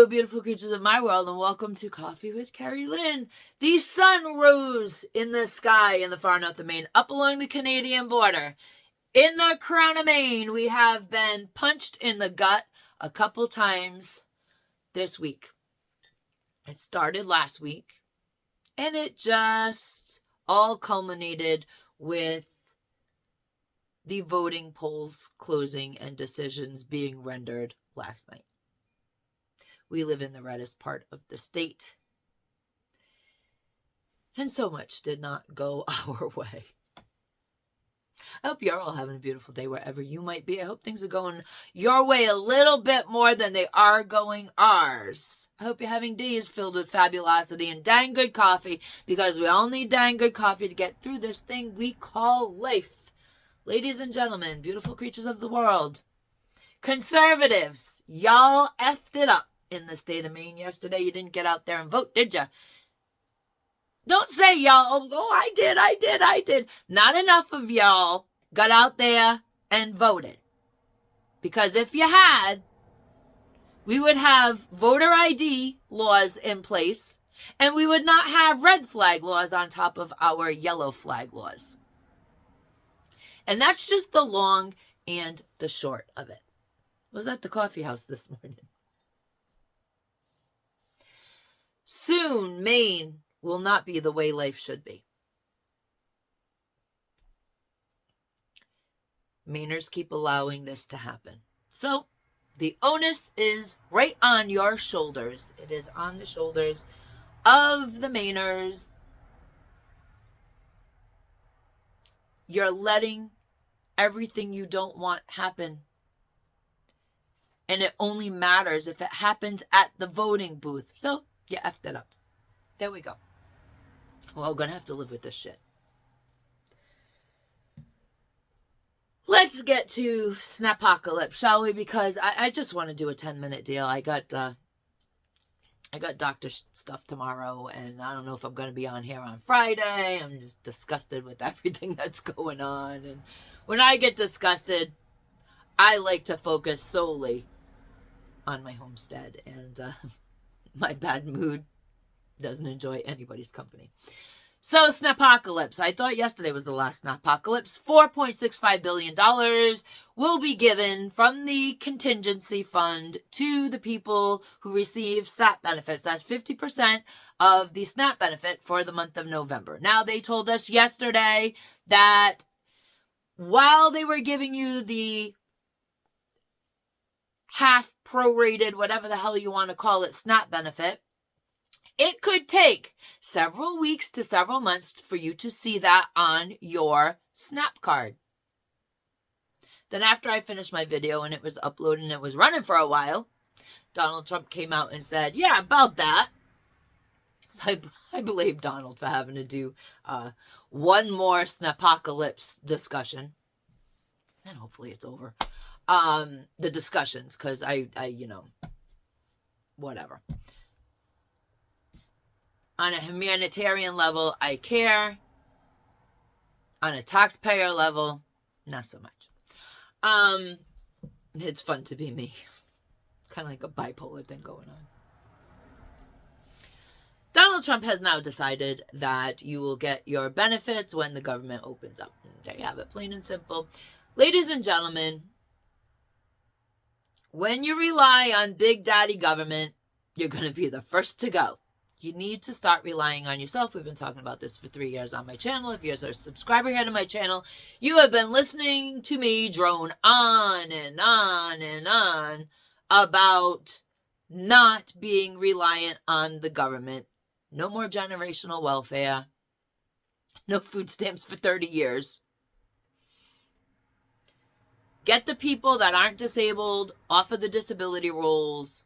Hello, beautiful creatures of my world, and welcome to Coffee with Kerri-Lynn. The sun rose in the sky in the far north of Maine, up along the Canadian border. In the crown of Maine, we have been punched in the gut a couple times this week. It started last week, and it just all culminated with the voting polls closing and decisions being rendered last night. We live in the reddest part of the state, and so much did not go our way. I hope you're all having a beautiful day wherever you might be. I hope things are going your way a little bit more than they are going ours. I hope you're having days filled with fabulosity and dang good coffee, because we all need dang good coffee to get through this thing we call life. Ladies and gentlemen, beautiful creatures of the world, conservatives, y'all effed it up in the state of Maine yesterday. You didn't get out there and vote, did you? Don't say y'all, oh, I did. Not enough of y'all got out there and voted. Because if you had, we would have voter ID laws in place, and we would not have red flag laws on top of our yellow flag laws. And that's just the long and the short of it. I was at the coffee house this morning. Soon, Maine will not be the way life should be. Mainers keep allowing this to happen. So, the onus is right on your shoulders. It is on the shoulders of the Mainers. You're letting everything you don't want happen. And it only matters if it happens at the voting booth. So, you effed it up. There we go. Well, I'm going to have to live with this shit. Let's get to Snapocalypse, shall we? Because I just want to do a 10-minute deal. I got doctor stuff tomorrow, and I don't know if I'm going to be on here on Friday. I'm just disgusted with everything that's going on. And when I get disgusted, I like to focus solely on my homestead, and my bad mood doesn't enjoy anybody's company. So, Snapocalypse. I thought yesterday was the last Snapocalypse. $4.65 billion will be given from the contingency fund to the people who receive SNAP benefits. That's 50% of the SNAP benefit for the month of November. Now, they told us yesterday that while they were giving you the half prorated, whatever the hell you want to call it, SNAP benefit, it could take several weeks to several months for you to see that on your SNAP card. Then after I finished my video and it was uploaded and it was running for a while, Donald Trump came out and said, yeah, about that. So I blame Donald for having to do one more Snapocalypse discussion. And hopefully it's over. The discussions, because I whatever. On a humanitarian level, I care. On a taxpayer level, not so much. It's fun to be me. Kind of like a bipolar thing going on. Donald Trump has now decided that you will get your benefits when the government opens up. There you have it, plain and simple. Ladies and gentlemen, when you rely on Big Daddy government, you're going to be the first to go. You need to start relying on yourself. We've been talking about this for 3 years on my channel. If you're a subscriber here to my channel, you have been listening to me drone on and on and on about not being reliant on the government. No more generational welfare. No food stamps for 30 years. Get the people that aren't disabled off of the disability rolls.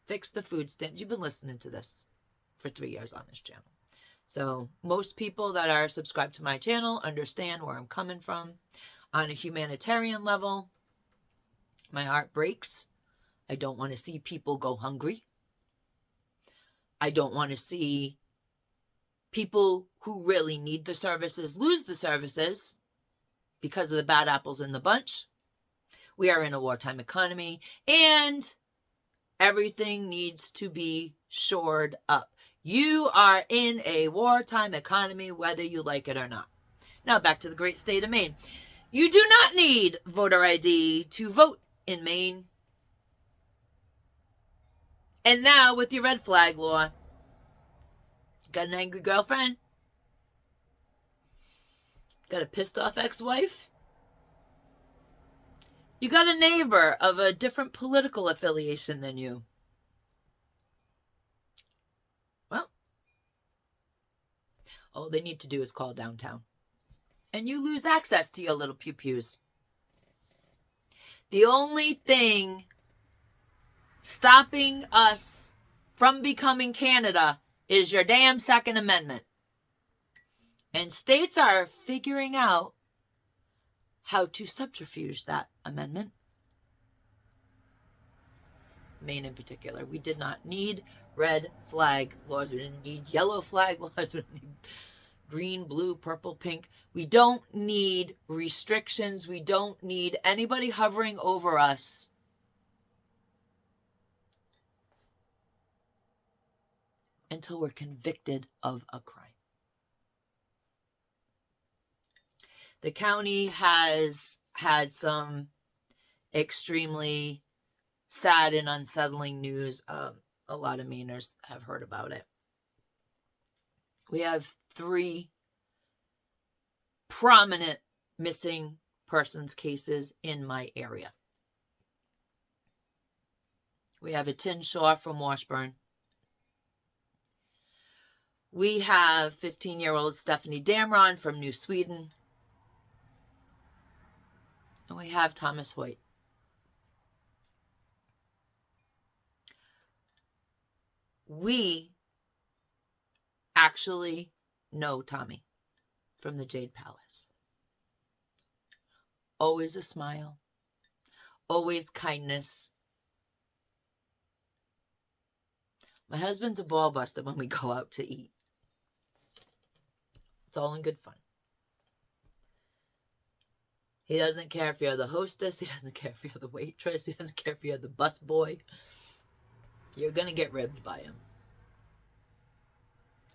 Fix the food stamps. You've been listening to this for 3 years on this channel. So most people that are subscribed to my channel understand where I'm coming from. On a humanitarian level, my heart breaks. I don't want to see people go hungry. I don't want to see people who really need the services lose the services because of the bad apples in the bunch. We are in a wartime economy, and Everything needs to be shored up. You are in a wartime economy, whether you like it or not. Now, back to the great state of Maine. You do not need voter ID to vote in Maine. And now, with your red flag law, got an angry girlfriend? Got a pissed off ex-wife? You got a neighbor of a different political affiliation than you? Well, all they need to do is call downtown. And you lose access to your little pew-pews. The only thing stopping us from becoming Canada is your damn Second Amendment. And states are figuring out how to subterfuge that amendment. Maine in particular. We did not need red flag laws. We didn't need yellow flag laws. We didn't need green, blue, purple, pink. We don't need restrictions. We don't need anybody hovering over us until we're convicted of a crime. The county has had some extremely sad and unsettling news. A lot of Mainers have heard about it. We have 3 prominent missing persons cases in my area. We have a Tin Shaw from Washburn. We have 15-year-old Stephanie Damron from New Sweden. And we have Thomas Hoyt. We actually know Tommy from the Jade Palace. Always a smile. Always kindness. My husband's a ball buster when we go out to eat. It's all in good fun. He doesn't care if you're the hostess. He doesn't care if you're the waitress. He doesn't care if you're the busboy. You're going to get ribbed by him.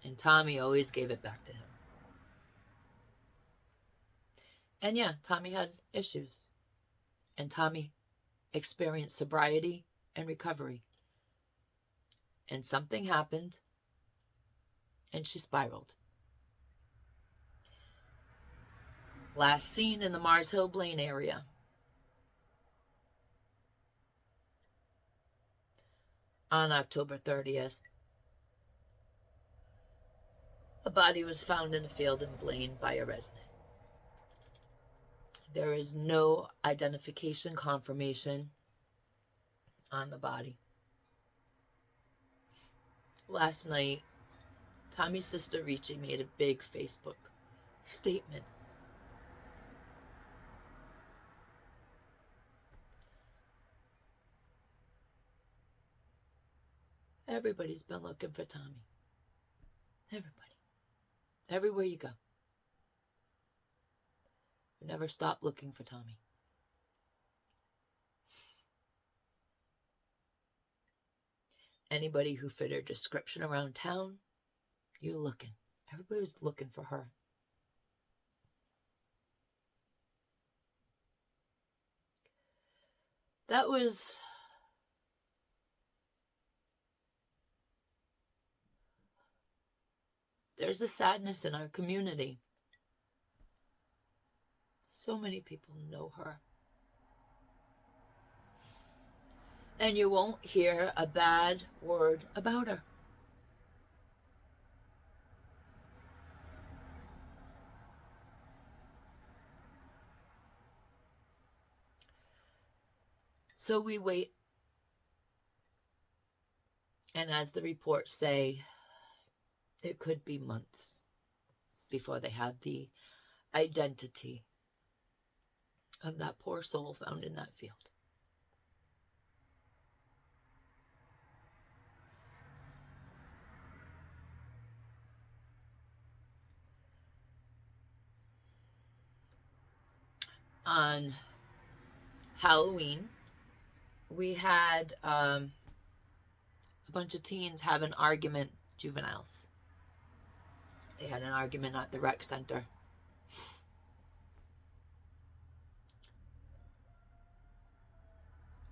And Tommy always gave it back to him. And yeah, Tommy had issues. And Tommy experienced sobriety and recovery. And something happened. And she spiraled. Last seen in the Mars Hill, Blaine area. On October 30th. A body was found in a field in Blaine by a resident. There is no identification confirmation on the body. Last night, Tommy's sister Richie made a big Facebook statement. Everybody's been looking for Tommy. Everybody. Everywhere you go. We never stop looking for Tommy. Anybody who fit her description around town, you're looking. Everybody's looking for her. That was... There's a sadness in our community. So many people know her. And you won't hear a bad word about her. So we wait. And as the reports say, it could be months before they have the identity of that poor soul found in that field. On Halloween, we had bunch of teens have an argument, juveniles. They had an argument at the rec center.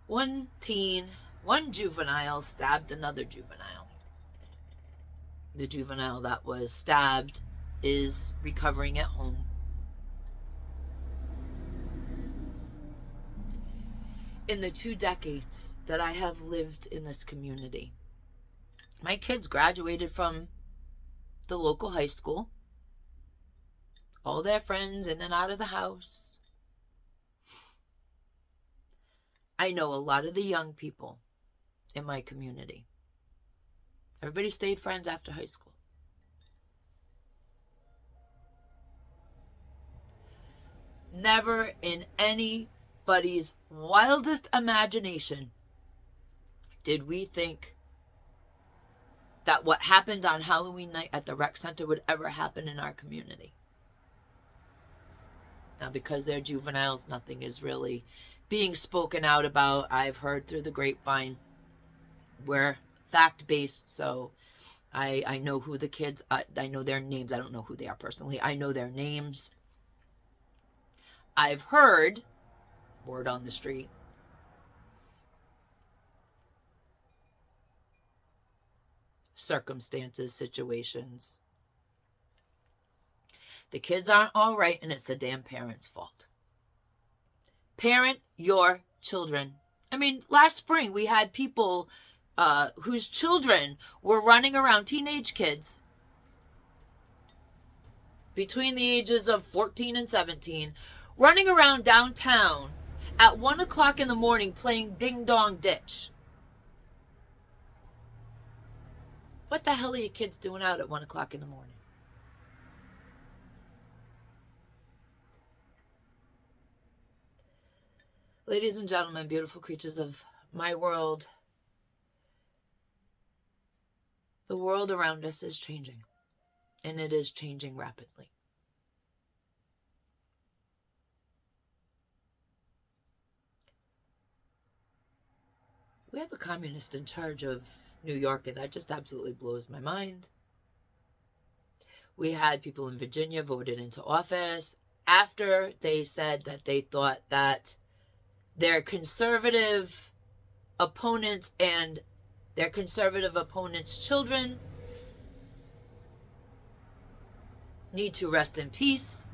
One juvenile stabbed another juvenile. The juvenile that was stabbed is recovering at home. In the 2 decades that I have lived in this community, my kids graduated from the local high school. All their friends in and out of the house. I know a lot of the young people in my community. Everybody stayed friends after high school. Never in anybody's wildest imagination did we think that what happened on Halloween night at the rec center would ever happen in our community. Now, because they're juveniles, nothing is really being spoken out about. I've heard through the grapevine. We're fact-based, so I know who the kids, I know their names. I don't know who they are personally. I know their names. I've heard, word on the street, circumstances, situations. The kids aren't all right, and it's the damn parents' fault. Parent your children. I mean, last spring we had people whose children were running around, teenage kids, between the ages of 14 and 17, running around downtown at 1 o'clock in the morning playing Ding Dong Ditch. What the hell are you kids doing out at 1 o'clock in the morning? Ladies and gentlemen, beautiful creatures of my world, the world around us is changing, and it is changing rapidly. We have a communist in charge of New York, and that just absolutely blows my mind. We had people in Virginia voted into office after they said that they thought that their conservative opponents and their conservative opponents' children need to rest in peace.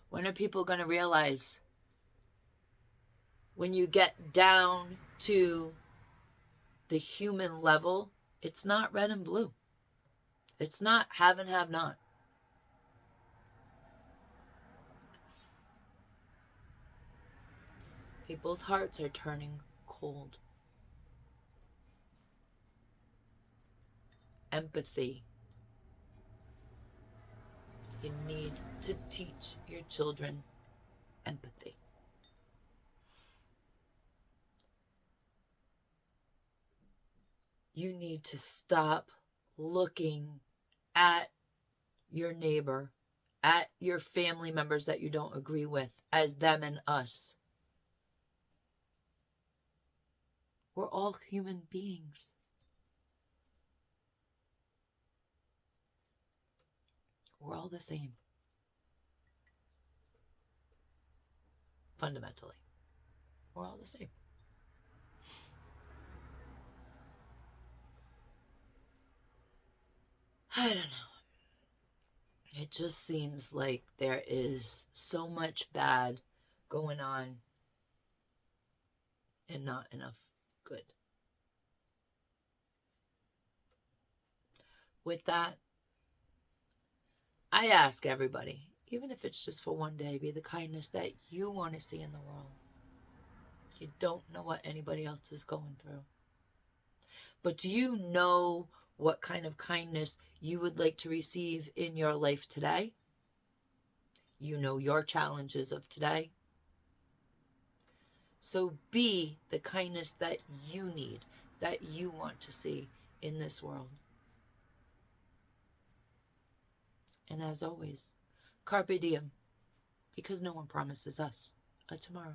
When are people going to realize, when you get down to the human level, it's not red and blue. It's not have and have not. People's hearts are turning cold. Empathy. You need to teach your children empathy. You need to stop looking at your neighbor, at your family members that you don't agree with, as them and us. We're all human beings. We're all the same. Fundamentally. We're all the same. I don't know. It just seems like there is so much bad going on and not enough good. With that, I ask everybody, even if it's just for one day, be the kindness that you want to see in the world. You don't know what anybody else is going through. But do you know what kind of kindness you would like to receive in your life today? You know your challenges of today. So be the kindness that you need, that you want to see in this world. And as always, Carpe Diem. because no one promises us a tomorrow.